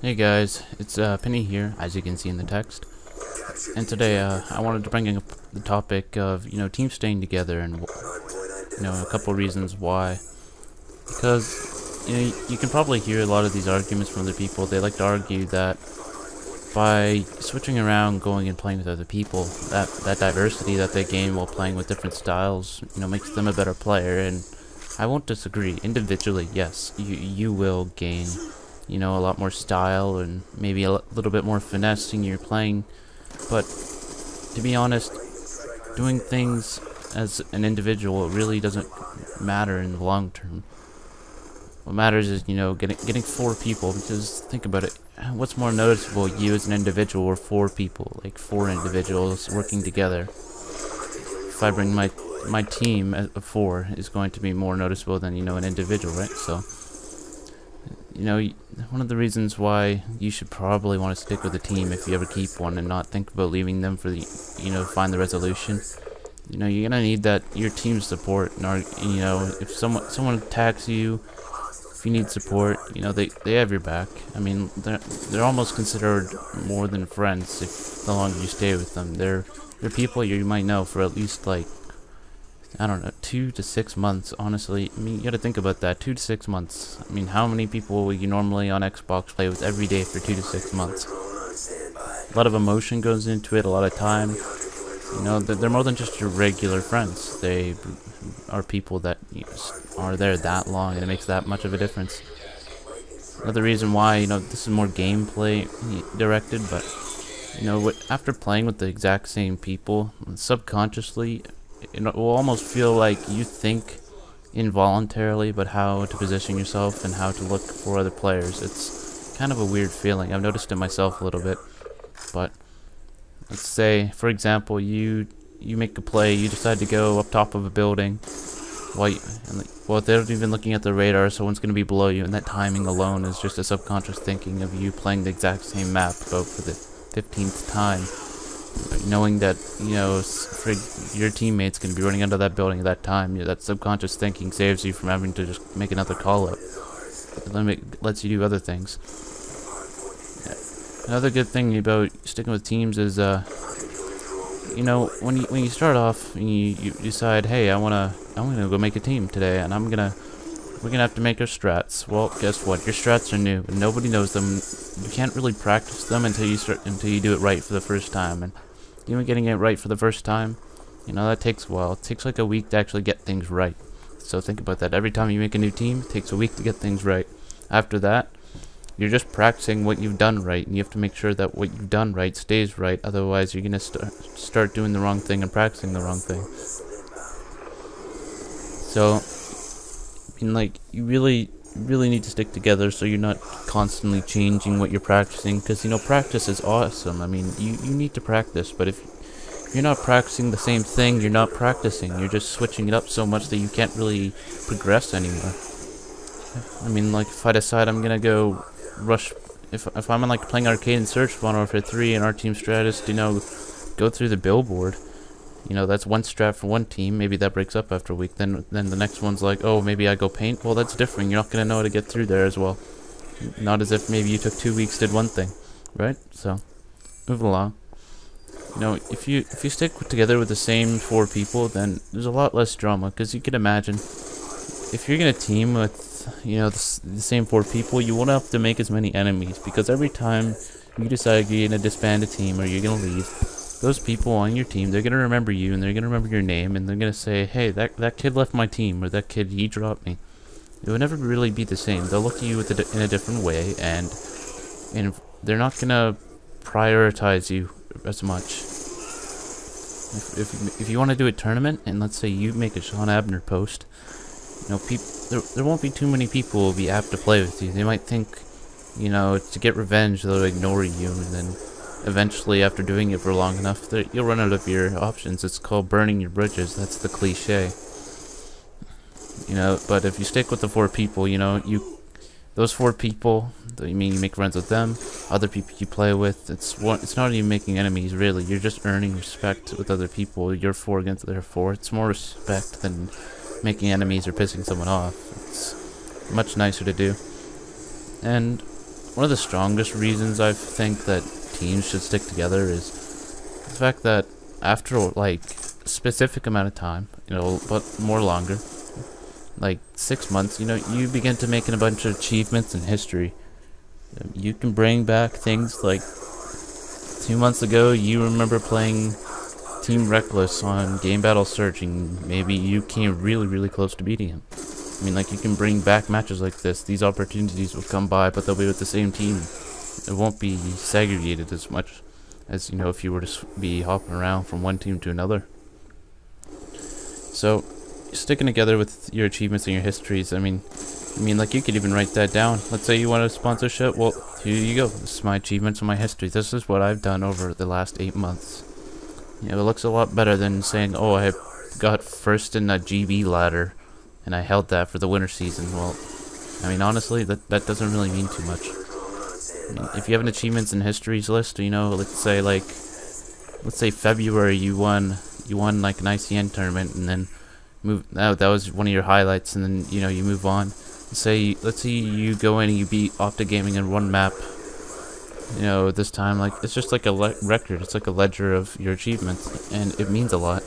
Hey guys, it's Penny here, as you can see in the text. And today I wanted to bring up the topic of teams staying together and a couple reasons why. Because you can probably hear a lot of these arguments from other people. They like to argue that by switching around, going and playing with other people, that diversity that they gain while playing with different styles, makes them a better player. And I won't disagree. Individually, yes, you will gain a lot more style and maybe a little bit more finesse in your playing. But to be honest, doing things as an individual really doesn't matter in the long term. What matters is, getting four people, because think about it. What's more noticeable, you as an individual or four people, like four individuals working together? If I bring my team of four, is going to be more noticeable than, an individual, right? So, one of the reasons why you should probably want to stick with a team if you ever keep one and not think about leaving them for the, find the resolution. You're gonna need your team's support, and if someone attacks you, if you need support, they have your back. I mean, they're almost considered more than friends if the longer you stay with them. They're people you might know for at least, like, I don't know, 2 to 6 months, honestly. I mean, you gotta think about that, 2 to 6 months. I mean, how many people will you normally on Xbox play with every day for 2 to 6 months? A lot of emotion goes into it, a lot of time. They're more than just your regular friends. They are people that are there that long, and it makes that much of a difference. Another reason why, this is more gameplay directed, but, after playing with the exact same people, subconsciously, it will almost feel like you think involuntarily about how to position yourself and how to look for other players. It's kind of a weird feeling. I've noticed it myself a little bit. But let's say, for example, you make a play, you decide to go up top of a building while they're even looking at the radar, someone's going to be below you, and that timing alone is just a subconscious thinking of you playing the exact same map about for the 15th time. Knowing that, your teammates can be running under that building at that time, that subconscious thinking saves you from having to just make another call-up. It lets you do other things. Yeah. Another good thing about sticking with teams is, when you start off and you decide, hey, I'm gonna go make a team today, and we're gonna have to make our strats. Well, guess what? Your strats are new, and nobody knows them. You can't really practice them until you do it right for the first time. And even getting it right for the first time, that takes a while. It takes like a week to actually get things right. So think about that. Every time you make a new team, it takes a week to get things right. After that, you're just practicing what you've done right, and you have to make sure that what you've done right stays right. Otherwise, you're gonna start doing the wrong thing and practicing the wrong thing. So, you really need to stick together so you're not constantly changing what you're practicing, because practice is awesome. I mean, you need to practice, but if you're not practicing the same thing, you're not practicing. You're just switching it up so much that you can't really progress anymore. I mean, like, if I decide I'm gonna go rush, if I'm like playing arcade and search Modern Warfare 3 and our team strat is to go through the billboard. That's one strat for one team. Maybe that breaks up after a week. Then the next one's like, oh, maybe I go paint. Well, that's different. You're not gonna know how to get through there as well. Not as if maybe you took 2 weeks, did one thing, right? So, move along. If you stick together with the same 4 people, then there's a lot less drama. Because you can imagine, if you're gonna team with the same 4 people, you won't have to make as many enemies, because every time you decide you're gonna disband a team or you're gonna leave, those people on your team, they're gonna remember you, and they're gonna remember your name, and they're gonna say, hey, that kid left my team, or that kid, he dropped me. It will never really be the same. They'll look at you in a different way, and they're not gonna prioritize you as much. If you want to do a tournament, and let's say you make a Sean Abner post, there won't be too many people who will be apt to play with you. They might think, to get revenge, they'll ignore you, and then eventually, after doing it for long enough, you'll run out of your options. It's called burning your bridges. That's the cliche. But if you stick with the 4 people, those 4 people, you make friends with them, other people you play with, it's not even making enemies, really. You're just earning respect with other people. You're 4 against their 4. It's more respect than making enemies or pissing someone off. It's much nicer to do. And one of the strongest reasons I think that teams should stick together is the fact that after like a specific amount of time, but more longer, like 6 months, you begin to making a bunch of achievements in history. You can bring back things like 2 months ago, you remember playing Team Reckless on Game Battle Search, and maybe you came really, really close to beating him. I mean, like, you can bring back matches like this. These opportunities will come by, but they'll be with the same team. It won't be segregated as much as, if you were to be hopping around from one team to another. So, sticking together with your achievements and your histories, I mean, like, you could even write that down. Let's say you want a sponsorship. Well, here you go. This is my achievements and my history. This is what I've done over the last 8 months. It looks a lot better than saying, oh, I got first in a GB ladder, and I held that for the winter season. Well, I mean, honestly, that doesn't really mean too much. I mean, if you have an achievements and histories list, let's say February you won like an ICN tournament, and then that was one of your highlights, and then you move on. Let's say you go in and you beat Optic Gaming in one map. This time, like, it's just like a record. It's like a ledger of your achievements, and it means a lot.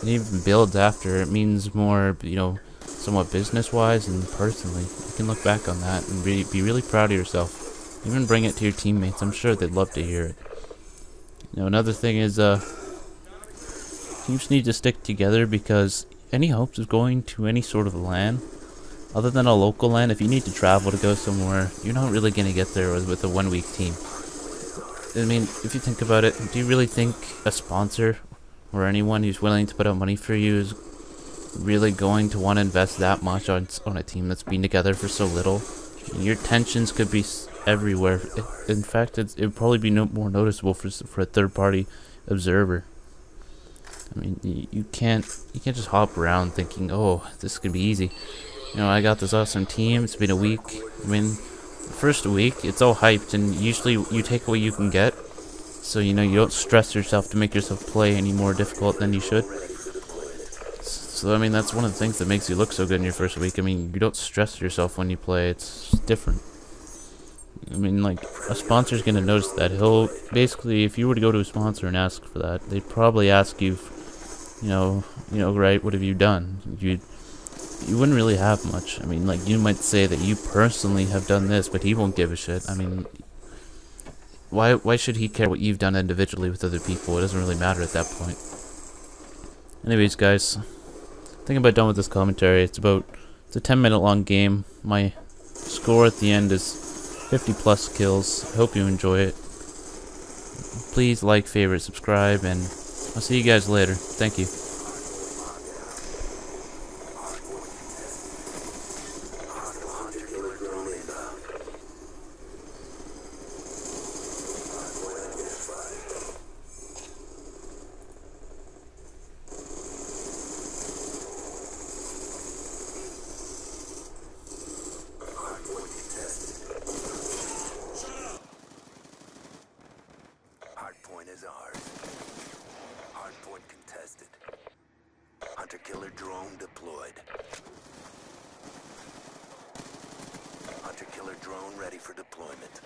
It even builds after. It means more, somewhat business-wise and personally. You can look back on that and be really proud of yourself. Even bring it to your teammates. I'm sure they'd love to hear it. Another thing is, teams need to stick together, because any hopes of going to any sort of LAN, other than a local LAN, if you need to travel to go somewhere, you're not really going to get there with a 1 week team. I mean, if you think about it, do you really think a sponsor or anyone who's willing to put out money for you is really going to want to invest that much on a team that's been together for so little? Your tensions could be everywhere. In fact, it would probably be more noticeable for a third-party observer. I mean, you can't just hop around thinking, oh, this could be easy. I got this awesome team. It's been a week. I mean, the first week, it's all hyped, and usually you take what you can get. So, you don't stress yourself to make yourself play any more difficult than you should. So, I mean, that's one of the things that makes you look so good in your first week. I mean, you don't stress yourself when you play. It's different. I mean, like, a sponsor's going to notice that. He'll, basically, if you were to go to a sponsor and ask for that, they'd probably ask you, right, what have you done? You wouldn't really have much. I mean, like, you might say that you personally have done this, but he won't give a shit. I mean, why should he care what you've done individually with other people? It doesn't really matter at that point. Anyways, guys, I think I'm about done with this commentary. It's a 10-minute long game. My score at the end is 50+ kills. I hope you enjoy it. Please like, favorite, subscribe, and I'll see you guys later. Thank you. Is ours. Hardpoint contested. Hunter-killer drone deployed. Hunter-killer drone ready for deployment.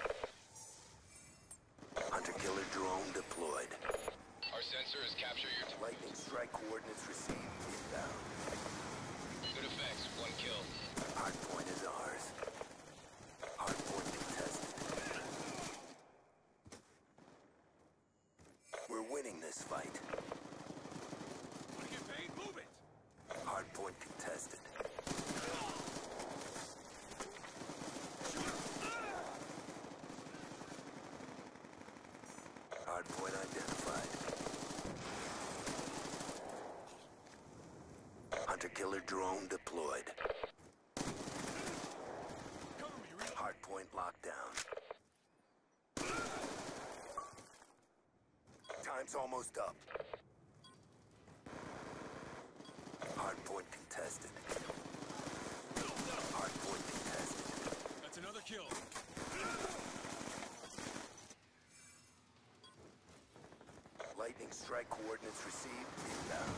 Hunter-killer drone deployed. Our sensor has captured your Lightning strike coordinates received inbound. good effects. 1 kill. Hardpoint is ours. Hardpoint contested. We're winning this fight. Wanna get paid? Move it! Hardpoint contested. Hardpoint identified. Hunter-killer drone deployed. Hardpoint locked down. Time's almost up. Hardpoint contested. Hardpoint contested. That's another kill. Lightning strike coordinates received inbound.